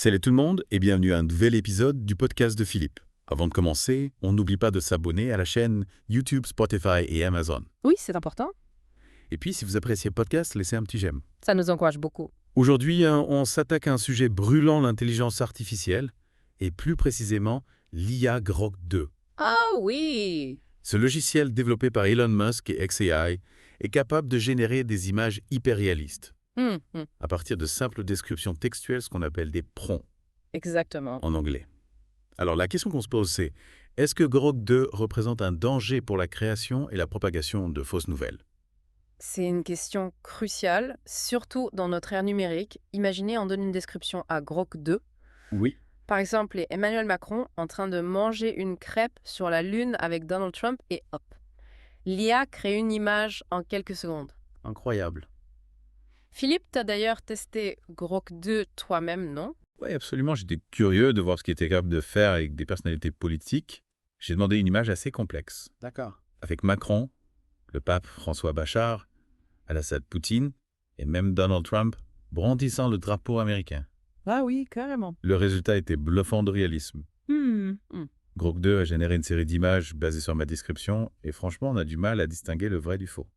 Salut tout le monde et bienvenue à un nouvel épisode du podcast de Philippe. Avant de commencer, on n'oublie pas de s'abonner à la chaîne YouTube, Spotify et Amazon. Oui, c'est important. Et puis, si vous appréciez le podcast, laissez un petit j'aime. Ça nous encourage beaucoup. Aujourd'hui, on s'attaque à un sujet brûlant, l'intelligence artificielle, et plus précisément l'IA Grok 2. Ah oui! Ce logiciel développé par Elon Musk et xAI est capable de générer des images hyper réalistes, à partir de simples descriptions textuelles, ce qu'on appelle des prompts Exactement. en anglais. Alors la question qu'on se pose, c'est est-ce que Grok 2 représente un danger pour la création et la propagation de fausses nouvelles? C'est une question cruciale, surtout dans notre ère numérique. Imaginez, on donne une description à Grok 2. Oui. Par exemple, est Emmanuel Macron en train de manger une crêpe sur la Lune avec Donald Trump et hop. L'IA crée une image en quelques secondes. Incroyable. Philippe, t'as d'ailleurs testé Grok 2 toi-même, non? Oui, absolument. J'étais curieux de voir ce qu'il était capable de faire avec des personnalités politiques. J'ai demandé une image assez complexe. D'accord. Avec Macron, le pape François Bachar, Alassane Poutine et même Donald Trump brandissant le drapeau américain. Ah oui, carrément. Le résultat était bluffant de réalisme. Grok 2 a généré une série d'images basées sur ma description et franchement, on a du mal à distinguer le vrai du faux.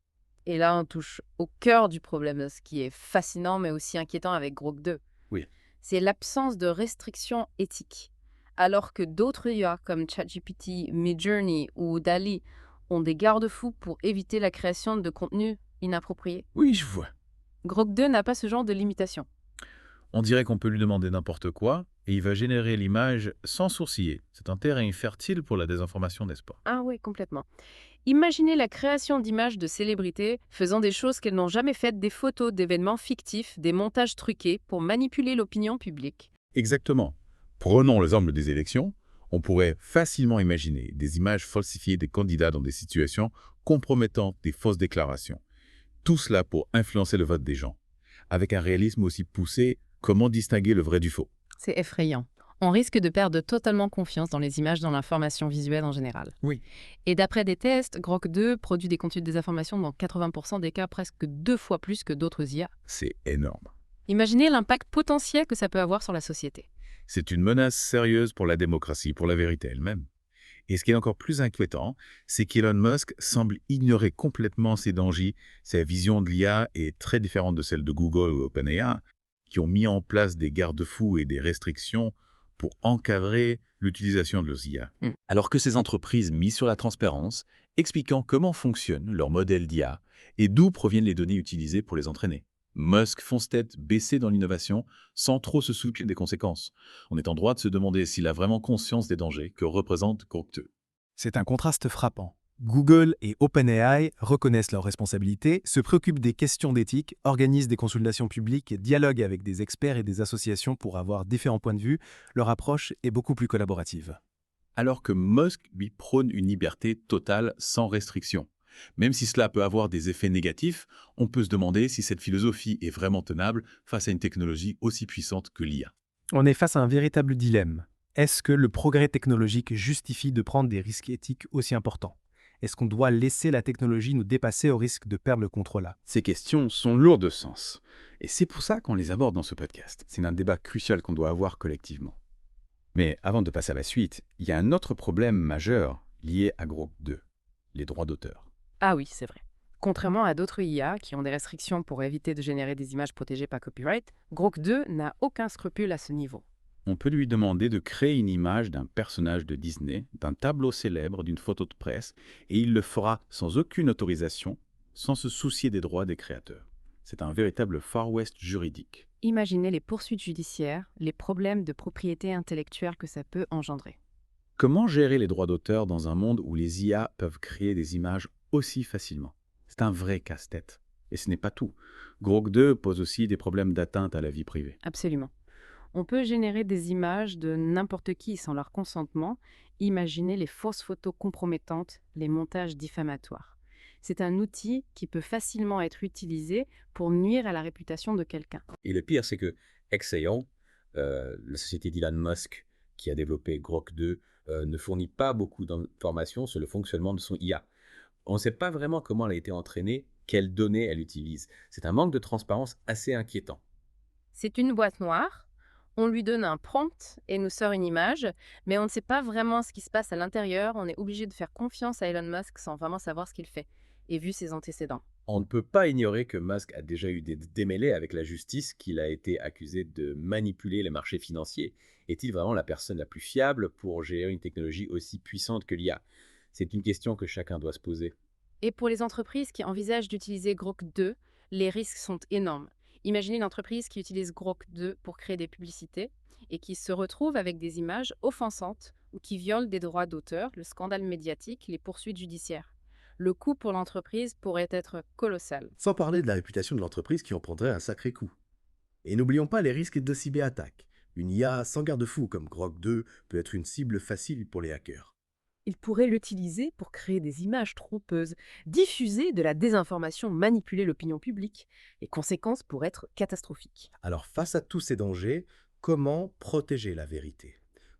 Et là, on touche au cœur du problème, ce qui est fascinant mais aussi inquiétant avec Grok 2. Oui. C'est l'absence de restrictions éthiques. Alors que d'autres IA comme ChatGPT, Midjourney ou DALL-E ont des garde-fous pour éviter la création de contenus inappropriés. Oui, je vois. Grok 2 n'a pas ce genre de limitation. On dirait qu'on peut lui demander n'importe quoi et il va générer l'image sans sourciller. C'est un terrain fertile pour la désinformation, n'est-ce pas? Ah oui, complètement. Imaginez la création d'images de célébrités faisant des choses qu'elles n'ont jamais faites, des photos d'événements fictifs, des montages truqués pour manipuler l'opinion publique. Exactement. Prenons l'exemple des élections. On pourrait facilement imaginer des images falsifiées des candidats dans des situations compromettant des fausses déclarations. Tout cela pour influencer le vote des gens. Avec un réalisme aussi poussé, comment distinguer le vrai du faux? C'est effrayant. On risque de perdre totalement confiance dans les images, dans l'information visuelle en général. Oui. Et d'après des tests, Grok 2 produit des contenus de désinformation dans 80% des cas, presque 2 fois plus que d'autres IA. C'est énorme. Imaginez l'impact potentiel que ça peut avoir sur la société. C'est une menace sérieuse pour la démocratie, pour la vérité elle-même. Et ce qui est encore plus inquiétant, c'est qu'Elon Musk semble ignorer complètement ces dangers. Sa vision de l'IA est très différente de celle de Google ou OpenAI, qui ont mis en place des garde-fous et des restrictions pour encadrer l'utilisation de leurs IA. Alors que ces entreprises misent sur la transparence, expliquant comment fonctionne leur modèle d'IA et d'où proviennent les données utilisées pour les entraîner. Musk fonce tête baissée dans l'innovation sans trop se soucier des conséquences. On est en droit de se demander s'il a vraiment conscience des dangers que représente Grok 2. C'est un contraste frappant. Google et OpenAI reconnaissent leurs responsabilités, se préoccupent des questions d'éthique, organisent des consultations publiques, dialoguent avec des experts et des associations pour avoir différents points de vue. Leur approche est beaucoup plus collaborative. Alors que Musk lui prône une liberté totale sans restriction. Même si cela peut avoir des effets négatifs, on peut se demander si cette philosophie est vraiment tenable face à une technologie aussi puissante que l'IA. On est face à un véritable dilemme. Est-ce que le progrès technologique justifie de prendre des risques éthiques aussi importants ? Est-ce qu'on doit laisser la technologie nous dépasser au risque de perdre le contrôle ? Ces questions sont lourdes de sens. Et c'est pour ça qu'on les aborde dans ce podcast. C'est un débat crucial qu'on doit avoir collectivement. Mais avant de passer à la suite, il y a un autre problème majeur lié à Grok 2, les droits d'auteur. Ah oui, c'est vrai. Contrairement à d'autres IA qui ont des restrictions pour éviter de générer des images protégées par copyright, Grok 2 n'a aucun scrupule à ce niveau. On peut lui demander de créer une image d'un personnage de Disney, d'un tableau célèbre, d'une photo de presse, et il le fera sans aucune autorisation, sans se soucier des droits des créateurs. C'est un véritable Far West juridique. Imaginez les poursuites judiciaires, les problèmes de propriété intellectuelle que ça peut engendrer. Comment gérer les droits d'auteur dans un monde où les IA peuvent créer des images aussi facilement? C'est un vrai casse-tête. Et ce n'est pas tout. Grok 2 pose aussi des problèmes d'atteinte à la vie privée. Absolument. On peut générer des images de n'importe qui sans leur consentement. Imaginez les fausses photos compromettantes, les montages diffamatoires. C'est un outil qui peut facilement être utilisé pour nuire à la réputation de quelqu'un. Et le pire, c'est que xAI, la société d'Elon Musk qui a développé Grok 2, ne fournit pas beaucoup d'informations sur le fonctionnement de son IA. On ne sait pas vraiment comment elle a été entraînée, quelles données elle utilise. C'est un manque de transparence assez inquiétant. C'est une boîte noire. On lui donne un prompt et nous sort une image, mais on ne sait pas vraiment ce qui se passe à l'intérieur. On est obligé de faire confiance à Elon Musk sans vraiment savoir ce qu'il fait, et vu ses antécédents. On ne peut pas ignorer que Musk a déjà eu des démêlés avec la justice, qu'il a été accusé de manipuler les marchés financiers. Est-il vraiment la personne la plus fiable pour gérer une technologie aussi puissante que l'IA? C'est une question que chacun doit se poser. Et pour les entreprises qui envisagent d'utiliser Grok 2, les risques sont énormes. Imaginez une entreprise qui utilise Grok 2 pour créer des publicités et qui se retrouve avec des images offensantes ou qui violent des droits d'auteur, le scandale médiatique, les poursuites judiciaires. Le coût pour l'entreprise pourrait être colossal. Sans parler de la réputation de l'entreprise qui en prendrait un sacré coup. Et n'oublions pas les risques de cyberattaque. Une IA sans garde-fou comme Grok 2 peut être une cible facile pour les hackers. Il pourrait l'utiliser pour créer des images trompeuses, diffuser de la désinformation, manipuler l'opinion publique. Les conséquences pourraient être catastrophiques. Alors face à tous ces dangers, comment protéger la vérité?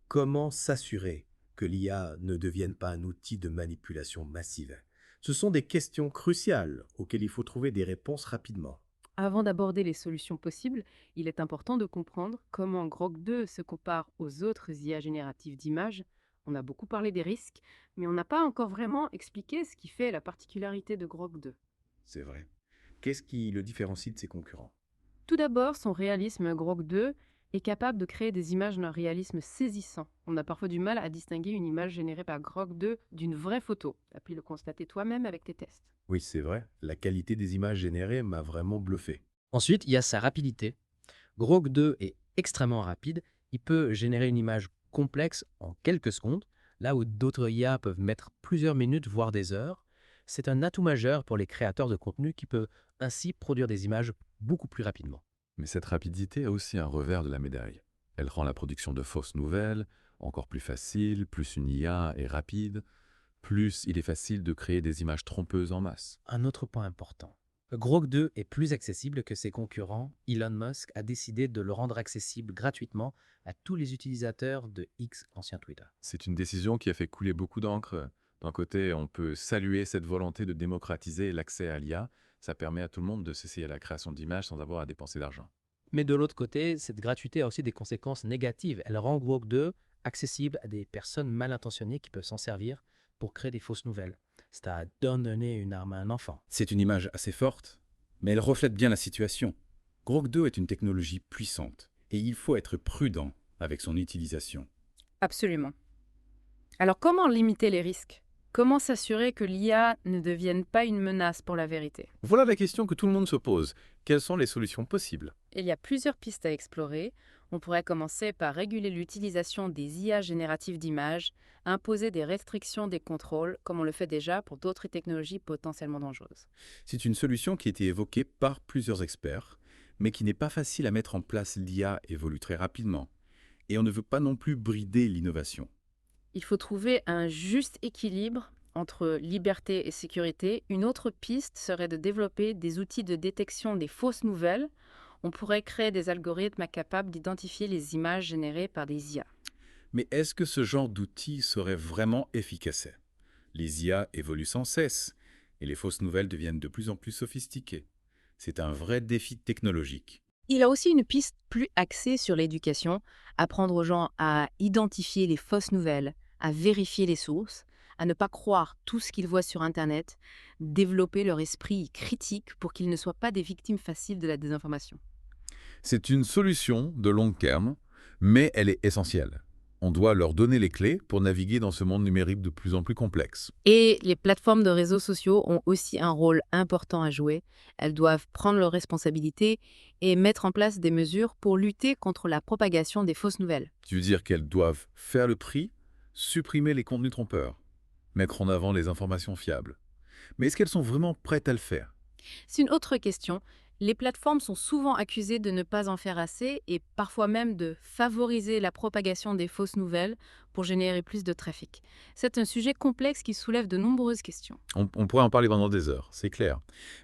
Comment s'assurer que l'IA ne devienne pas un outil de manipulation massive? Ce sont des questions cruciales auxquelles il faut trouver des réponses rapidement. Avant d'aborder les solutions possibles, il est important de comprendre comment Grok 2 se compare aux autres IA génératives d'images. On a beaucoup parlé des risques, mais on n'a pas encore vraiment expliqué ce qui fait la particularité de Grok 2. C'est vrai. Qu'est-ce qui le différencie de ses concurrents? Tout d'abord, son réalisme Grok 2 est capable de créer des images d'un réalisme saisissant. On a parfois du mal à distinguer une image générée par Grok 2 d'une vraie photo. Tu as pu le constater toi-même avec tes tests. Oui, c'est vrai, la qualité des images générées m'a vraiment bluffé. Ensuite, il y a sa rapidité. Grok 2 est extrêmement rapide. Il peut générer une image complexe en quelques secondes, là où d'autres IA peuvent mettre plusieurs minutes, voire des heures. C'est un atout majeur pour les créateurs de contenu qui peuvent ainsi produire des images beaucoup plus rapidement. Mais cette rapidité a aussi un revers de la médaille. Elle rend la production de fausses nouvelles encore plus facile, plus une IA est rapide, plus il est facile de créer des images trompeuses en masse. Un autre point important. Grok 2 est plus accessible que ses concurrents. Elon Musk a décidé de le rendre accessible gratuitement à tous les utilisateurs de X, ancien Twitter. C'est une décision qui a fait couler beaucoup d'encre. D'un côté, on peut saluer cette volonté de démocratiser l'accès à l'IA. Ça permet à tout le monde de s'essayer à la création d'images sans avoir à dépenser d'argent. Mais de l'autre côté, cette gratuité a aussi des conséquences négatives. Elle rend Grok 2 accessible à des personnes mal intentionnées qui peuvent s'en servir pour créer des fausses nouvelles. C'est à donner une arme à un enfant. C'est une image assez forte, mais elle reflète bien la situation. Grok 2 est une technologie puissante et il faut être prudent avec son utilisation. Absolument. Alors comment limiter les risques? Comment s'assurer que l'IA ne devienne pas une menace pour la vérité? Voilà la question que tout le monde se pose. Quelles sont les solutions possibles? Il y a plusieurs pistes à explorer. On pourrait commencer par réguler l'utilisation des IA génératives d'images, imposer des restrictions des contrôles, comme on le fait déjà pour d'autres technologies potentiellement dangereuses. C'est une solution qui a été évoquée par plusieurs experts, mais qui n'est pas facile à mettre en place. L'IA évolue très rapidement, et on ne veut pas non plus brider l'innovation. Il faut trouver un juste équilibre entre liberté et sécurité. Une autre piste serait de développer des outils de détection des fausses nouvelles. On pourrait créer des algorithmes capables d'identifier les images générées par des IA. Mais est-ce que ce genre d'outil serait vraiment efficace? Les IA évoluent sans cesse, et les fausses nouvelles deviennent de plus en plus sophistiquées. C'est un vrai défi technologique. Il a aussi une piste plus axée sur l'éducation, apprendre aux gens à identifier les fausses nouvelles, à vérifier les sources, à ne pas croire tout ce qu'ils voient sur Internet, développer leur esprit critique pour qu'ils ne soient pas des victimes faciles de la désinformation. C'est une solution de long terme, mais elle est essentielle. On doit leur donner les clés pour naviguer dans ce monde numérique de plus en plus complexe. Et les plateformes de réseaux sociaux ont aussi un rôle important à jouer. Elles doivent prendre leurs responsabilités et mettre en place des mesures pour lutter contre la propagation des fausses nouvelles. Tu veux dire qu'elles doivent faire le tri, supprimer les contenus trompeurs, mettre en avant les informations fiables. Mais est-ce qu'elles sont vraiment prêtes à le faire? C'est une autre question. Les plateformes sont souvent accusées de ne pas en faire assez et parfois même de favoriser la propagation des fausses nouvelles pour générer plus de trafic. C'est un sujet complexe qui soulève de nombreuses questions. On pourrait en parler pendant des heures, c'est clair.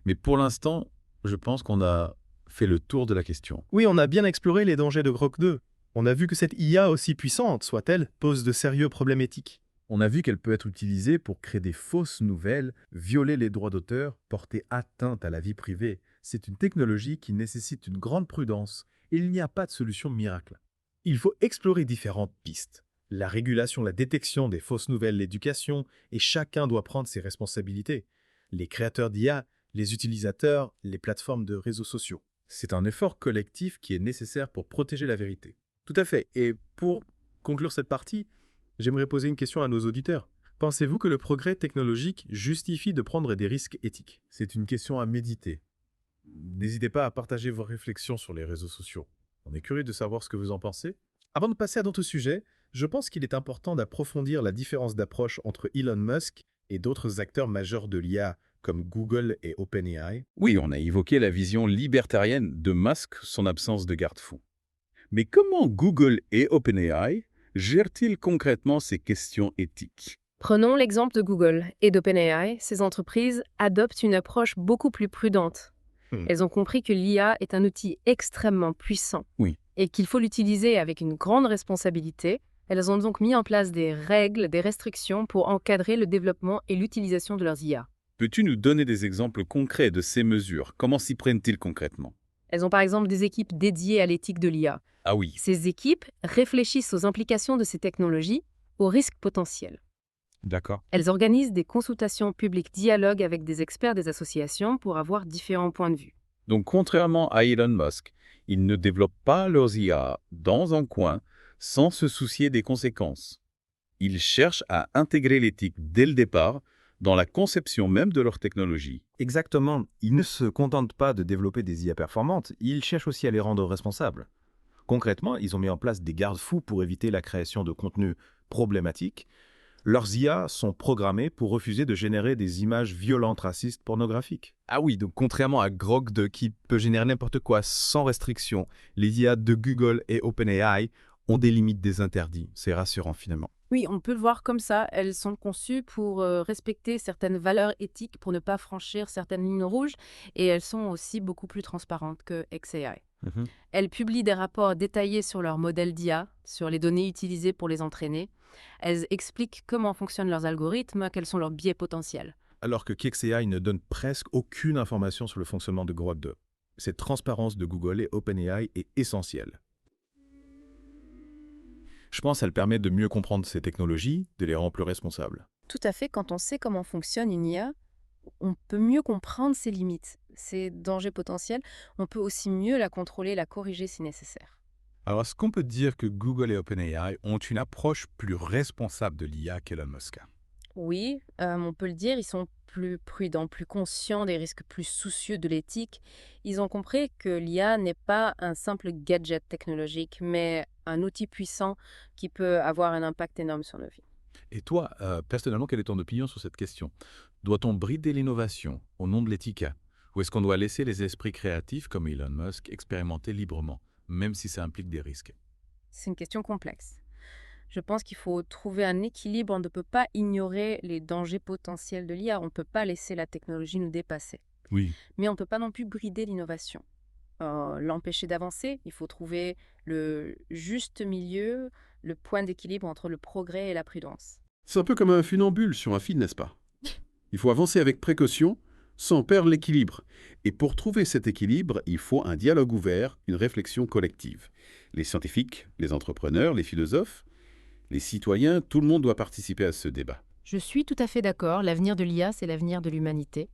Mais pour l'instant, je pense qu'on a fait le tour de la question. Oui, on a bien exploré les dangers de Grok 2. On a vu que cette IA, aussi puissante soit-elle, pose de sérieux problèmes éthiques. On a vu qu'elle peut être utilisée pour créer des fausses nouvelles, violer les droits d'auteur, porter atteinte à la vie privée. C'est une technologie qui nécessite une grande prudence et il n'y a pas de solution miracle. Il faut explorer différentes pistes. La régulation, la détection des fausses nouvelles, l'éducation, et chacun doit prendre ses responsabilités. Les créateurs d'IA, les utilisateurs, les plateformes de réseaux sociaux. C'est un effort collectif qui est nécessaire pour protéger la vérité. Tout à fait. Et pour conclure cette partie, j'aimerais poser une question à nos auditeurs. Pensez-vous que le progrès technologique justifie de prendre des risques éthiques? C'est une question à méditer. N'hésitez pas à partager vos réflexions sur les réseaux sociaux. On est curieux de savoir ce que vous en pensez. Avant de passer à d'autres sujets, je pense qu'il est important d'approfondir la différence d'approche entre Elon Musk et d'autres acteurs majeurs de l'IA comme Google et OpenAI. Oui, on a évoqué la vision libertarienne de Musk, son absence de garde-fou. Mais comment Google et OpenAI gèrent-ils concrètement ces questions éthiques? Prenons l'exemple de Google et d'OpenAI. Ces entreprises adoptent une approche beaucoup plus prudente. Elles ont compris que l'IA est un outil extrêmement puissant Oui. et qu'il faut l'utiliser avec une grande responsabilité. Elles ont donc mis en place des règles, des restrictions pour encadrer le développement et l'utilisation de leurs IA. Peux-tu nous donner des exemples concrets de ces mesures? Comment s'y prennent-ils concrètement? Elles ont par exemple des équipes dédiées à l'éthique de l'IA. Ah oui, Ces équipes réfléchissent aux implications de ces technologies, aux risques potentiels. d'accord. Elles organisent des consultations publiques, dialoguent avec des experts des associations pour avoir différents points de vue. Donc, contrairement à Elon Musk, ils ne développent pas leurs IA dans un coin sans se soucier des conséquences. Ils cherchent à intégrer l'éthique dès le départ dans la conception même de leur technologie. Exactement. Ils ne se contentent pas de développer des IA performantes, ils cherchent aussi à les rendre responsables. Concrètement, ils ont mis en place des garde-fous pour éviter la création de contenus problématiques. Leurs IA sont programmées pour refuser de générer des images violentes, racistes, pornographiques. Ah oui, donc contrairement à Grok 2 qui peut générer n'importe quoi sans restriction, les IA de Google et OpenAI ont des limites, des interdits. C'est rassurant finalement. Oui, on peut le voir comme ça. Elles sont conçues pour respecter certaines valeurs éthiques, pour ne pas franchir certaines lignes rouges, et elles sont aussi beaucoup plus transparentes que XAI. Elles publient des rapports détaillés sur leur modèle d'IA, sur les données utilisées pour les entraîner. Elles expliquent comment fonctionnent leurs algorithmes, quels sont leurs biais potentiels. Alors que KXAI ne donne presque aucune information sur le fonctionnement de Grok 2. Cette transparence de Google et OpenAI est essentielle. Je pense qu'elle permet de mieux comprendre ces technologies, de les rendre plus responsables. Tout à fait, quand on sait comment fonctionne une IA, on peut mieux comprendre ses limites, ses dangers potentiels. On peut aussi mieux la contrôler, la corriger si nécessaire. Alors, est-ce qu'on peut dire que Google et OpenAI ont une approche plus responsable de l'IA qu'Elon Musk? Oui, on peut le dire, ils sont plus prudents, plus conscients des risques, plus soucieux de l'éthique. Ils ont compris que l'IA n'est pas un simple gadget technologique, mais un outil puissant qui peut avoir un impact énorme sur nos vies. Et toi, personnellement, quelle est ton opinion sur cette question? Doit-on brider l'innovation au nom de l'éthique? Ou est-ce qu'on doit laisser les esprits créatifs comme Elon Musk expérimenter librement, même si ça implique des risques? C'est une question complexe. Je pense qu'il faut trouver un équilibre. On ne peut pas ignorer les dangers potentiels de l'IA. On ne peut pas laisser la technologie nous dépasser. Oui. Mais on ne peut pas non plus brider l'innovation, l'empêcher d'avancer. Il faut trouver le juste milieu, le point d'équilibre entre le progrès et la prudence. C'est un peu comme un funambule sur un fil, n'est-ce pas? Il faut avancer avec précaution, sans perdre l'équilibre. Et pour trouver cet équilibre, il faut un dialogue ouvert, une réflexion collective. Les scientifiques, les entrepreneurs, les philosophes, les citoyens, tout le monde doit participer à ce débat. Je suis tout à fait d'accord. L'avenir de l'IA, c'est l'avenir de l'humanité.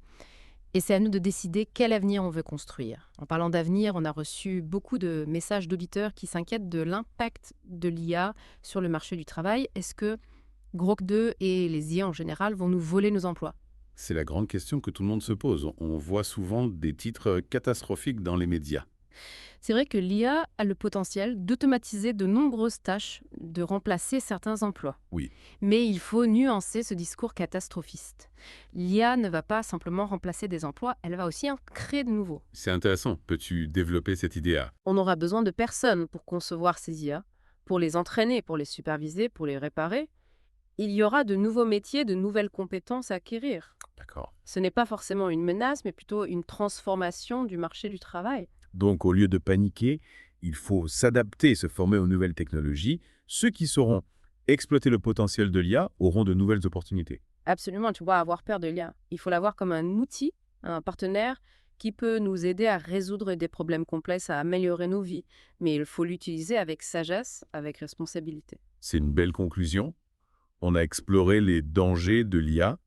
Et c'est à nous de décider quel avenir on veut construire. En parlant d'avenir, on a reçu beaucoup de messages d'auditeurs qui s'inquiètent de l'impact de l'IA sur le marché du travail. Est-ce que Grok 2 et les IA en général vont nous voler nos emplois? C'est la grande question que tout le monde se pose. On voit souvent des titres catastrophiques dans les médias. C'est vrai que l'IA a le potentiel d'automatiser de nombreuses tâches, de remplacer certains emplois. Oui. Mais il faut nuancer ce discours catastrophiste. L'IA ne va pas simplement remplacer des emplois, elle va aussi en créer de nouveaux. C'est intéressant. Peux-tu développer cette idée-là? On aura besoin de personnes pour concevoir ces IA, pour les entraîner, pour les superviser, pour les réparer. Il y aura de nouveaux métiers, de nouvelles compétences à acquérir. D'accord. Ce n'est pas forcément une menace, mais plutôt une transformation du marché du travail. Donc, au lieu de paniquer, il faut s'adapter et se former aux nouvelles technologies. Ceux qui sauront exploiter le potentiel de l'IA auront de nouvelles opportunités. Absolument, tu vois, avoir peur de l'IA. Il faut la voir comme un outil, un partenaire qui peut nous aider à résoudre des problèmes complexes, à améliorer nos vies. Mais il faut l'utiliser avec sagesse, avec responsabilité. C'est une belle conclusion. On a exploré les dangers de l'IA,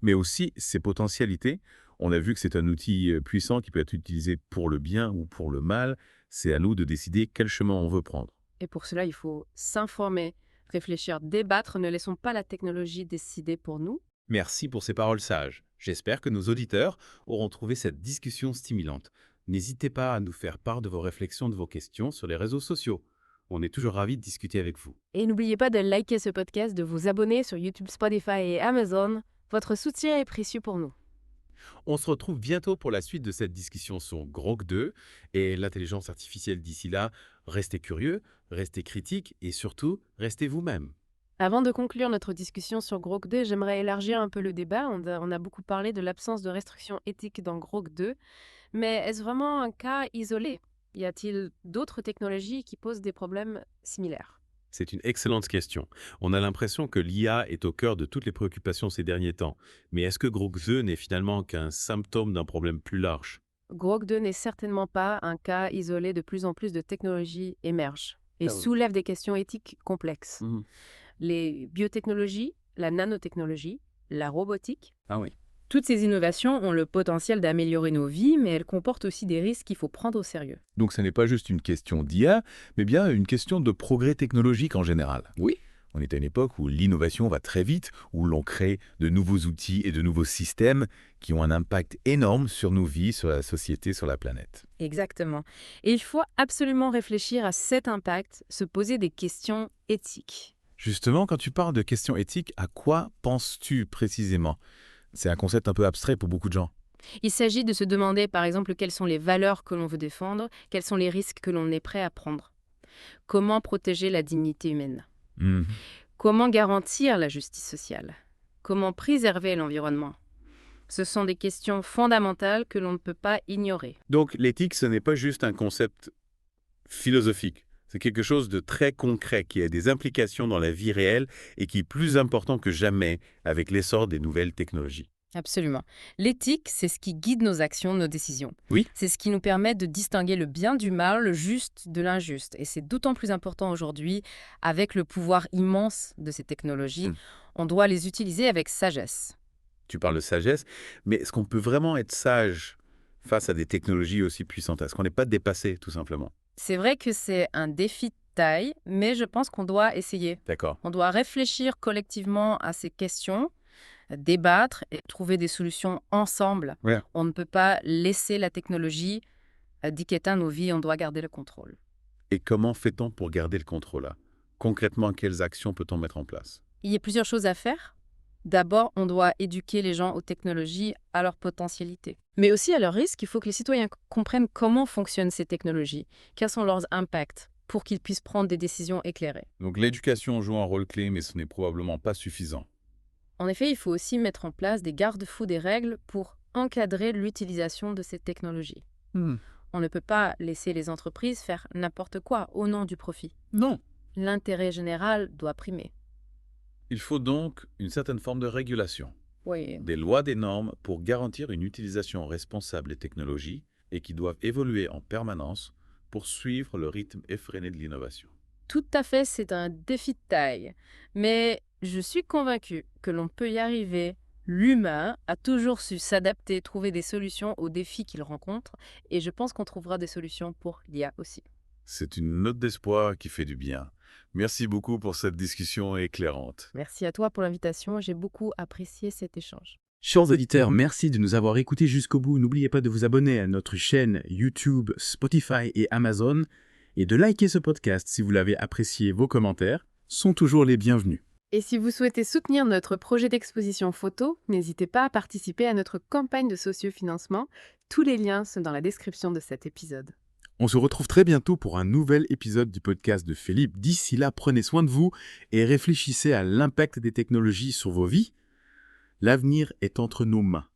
mais aussi ses potentialités. On a vu que c'est un outil puissant qui peut être utilisé pour le bien ou pour le mal. C'est à nous de décider quel chemin on veut prendre. Et pour cela, il faut s'informer, réfléchir, débattre. Ne laissons pas la technologie décider pour nous. Merci pour ces paroles sages. J'espère que nos auditeurs auront trouvé cette discussion stimulante. N'hésitez pas à nous faire part de vos réflexions, de vos questions sur les réseaux sociaux. On est toujours ravis de discuter avec vous. Et n'oubliez pas de liker ce podcast, de vous abonner sur YouTube, Spotify et Amazon. Votre soutien est précieux pour nous. On se retrouve bientôt pour la suite de cette discussion sur Grok 2 et l'intelligence artificielle. D'ici là, restez curieux, restez critiques et surtout, restez vous-même. Avant de conclure notre discussion sur Grok 2, j'aimerais élargir un peu le débat. On a beaucoup parlé de l'absence de restrictions éthiques dans Grok 2, mais est-ce vraiment un cas isolé? Y a-t-il d'autres technologies qui posent des problèmes similaires? C'est une excellente question. On a l'impression que l'IA est au cœur de toutes les préoccupations ces derniers temps. Mais est-ce que Grok 2 n'est finalement qu'un symptôme d'un problème plus large? Grok 2 n'est certainement pas un cas isolé. De plus en plus de technologies émergent et soulèvent des questions éthiques complexes. Les biotechnologies, la nanotechnologie, la robotique. Toutes ces innovations ont le potentiel d'améliorer nos vies, mais elles comportent aussi des risques qu'il faut prendre au sérieux. Donc ce n'est pas juste une question d'IA, mais bien une question de progrès technologique en général. Oui. On est à une époque où l'innovation va très vite, où l'on crée de nouveaux outils et de nouveaux systèmes qui ont un impact énorme sur nos vies, sur la société, sur la planète. Exactement. Et il faut absolument réfléchir à cet impact, se poser des questions éthiques. Justement, quand tu parles de questions éthiques, à quoi penses-tu précisément? C'est un concept un peu abstrait pour beaucoup de gens. Il s'agit de se demander, par exemple, quelles sont les valeurs que l'on veut défendre, quels sont les risques que l'on est prêt à prendre. Comment protéger la dignité humaine? Comment garantir la justice sociale? Comment préserver l'environnement? Ce sont des questions fondamentales que l'on ne peut pas ignorer. Donc l'éthique, ce n'est pas juste un concept philosophique. C'est quelque chose de très concret qui a des implications dans la vie réelle et qui est plus important que jamais avec l'essor des nouvelles technologies. Absolument. L'éthique, c'est ce qui guide nos actions, nos décisions. Oui. C'est ce qui nous permet de distinguer le bien du mal, le juste de l'injuste. Et c'est d'autant plus important aujourd'hui avec le pouvoir immense de ces technologies. On doit les utiliser avec sagesse. Tu parles de sagesse, mais est-ce qu'on peut vraiment être sage face à des technologies aussi puissantes? Est-ce qu'on n'est pas dépassé, tout simplement? C'est vrai que c'est un défi de taille, mais je pense qu'on doit essayer. D'accord. On doit réfléchir collectivement à ces questions, débattre et trouver des solutions ensemble. Ouais. On ne peut pas laisser la technologie dicter nos vies, on doit garder le contrôle. Et comment fait-on pour garder le contrôle là? Concrètement, quelles actions peut-on mettre en place? Il y a plusieurs choses à faire. D'abord, on doit éduquer les gens aux technologies, à leurs potentialités. Mais aussi à leurs risques, il faut que les citoyens comprennent comment fonctionnent ces technologies, quels sont leurs impacts, pour qu'ils puissent prendre des décisions éclairées. Donc l'éducation joue un rôle clé, mais ce n'est probablement pas suffisant. En effet, il faut aussi mettre en place des garde-fous, des règles pour encadrer l'utilisation de ces technologies. On ne peut pas laisser les entreprises faire n'importe quoi au nom du profit. Non. L'intérêt général doit primer. Il faut donc une certaine forme de régulation, Oui. des lois, des normes pour garantir une utilisation responsable des technologies et qui doivent évoluer en permanence pour suivre le rythme effréné de l'innovation. Tout à fait, c'est un défi de taille. Mais je suis convaincue que l'on peut y arriver. L'humain a toujours su s'adapter, trouver des solutions aux défis qu'il rencontre, et je pense qu'on trouvera des solutions pour l'IA aussi. C'est une note d'espoir qui fait du bien. Merci beaucoup pour cette discussion éclairante. Merci à toi pour l'invitation, j'ai beaucoup apprécié cet échange. Chers auditeurs, merci de nous avoir écoutés jusqu'au bout. N'oubliez pas de vous abonner à notre chaîne YouTube, Spotify et Amazon et de liker ce podcast si vous l'avez apprécié. Vos commentaires sont toujours les bienvenus. Et si vous souhaitez soutenir notre projet d'exposition photo, n'hésitez pas à participer à notre campagne de sociofinancement. Tous les liens sont dans la description de cet épisode. On se retrouve très bientôt pour un nouvel épisode du podcast de Philippe. D'ici là, prenez soin de vous et réfléchissez à l'impact des technologies sur vos vies. L'avenir est entre nos mains.